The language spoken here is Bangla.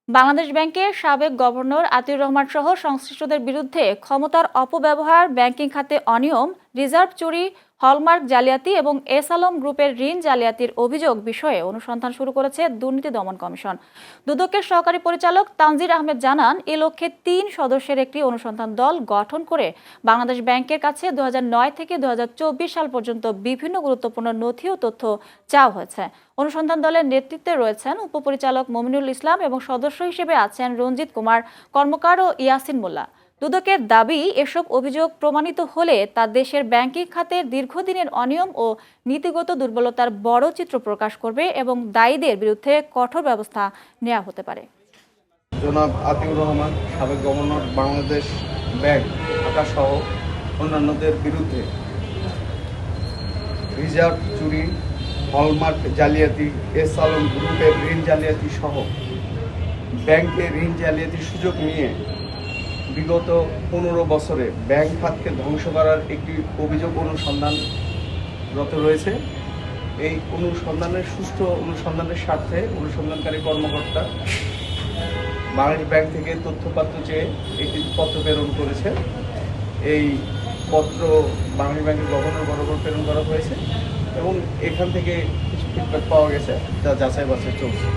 বাংলাদেশ ব্যাংকের সাবেক গভর্নর আতিউর রহমান সহ সংশ্লিষ্টদের বিরুদ্ধে ক্ষমতার অপব্যবহার, ব্যাংকিং খাতে অনিয়ম, রিজার্ভ চুরি, হলমার্ক জালিয়াতি এবং এস আলম গ্রুপের ঋণ জালিয়াতির অভিযোগ বিষয়ে অনুসন্ধান শুরু করেছে দুর্নীতি দমন কমিশন। দুদকের সহকারী পরিচালক তানজির আহমেদ জানান, এ লক্ষ্যে ৩ সদস্যের একটি অনুসন্ধান দল গঠন করে বাংলাদেশ ব্যাংকের কাছে 2009 থেকে 2024 সাল পর্যন্ত বিভিন্ন গুরুত্বপূর্ণ নথি ও তথ্য চাওয়া হয়েছে। অনুসন্ধান দলের নেতৃত্বে রয়েছেন উপপরিচালক মমিনুল ইসলাম এবং সদস্য হিসেবে আছেন রঞ্জিত কুমার কর্মকার ও ইয়াসিন মোল্লা। দুদকের দাবি, এসব অভিযোগ প্রমাণিত হলে তা দেশের ব্যাংকিং খাতের দীর্ঘদিনের অনিয়ম ও নীতিগত দুর্বলতার বড় চিত্র প্রকাশ করবে এবং দায়ীদের বিরুদ্ধে কঠোর ব্যবস্থা নেওয়া হতে পারে। জনাব আতিউর রহমান, সাবেক গভর্নর, বাংলাদেশ ব্যাংক ঢাকা সহ অন্যান্যদের বিরুদ্ধে রিজার্ভ চুরি, হলমার্ক জালিয়াতি, এস আলম গ্রুপের ঋণ জালিয়াতি সহ ব্যাংকে ঋণ জালিয়াতির সুযোগ নিয়ে বিগত 15 বছরে ব্যাংক খাতকে ধ্বংস করার একটি অভিযোগ অনুসন্ধানরত রয়েছে। এই সুষ্ঠু অনুসন্ধানের স্বার্থে অনুসন্ধানকারী কর্মকর্তা বাংলাদেশ ব্যাংক থেকে তথ্যপাত্র চেয়ে একটি পত্র প্রেরণ করেছে। এই পত্র বাংলাদেশ ব্যাংকের গভর্নর বরাবর প্রেরণ করা হয়েছে এবং এখান থেকে কিছু ফিডব্যাক পাওয়া গেছে, যা যাচাই বাছাই চলছে।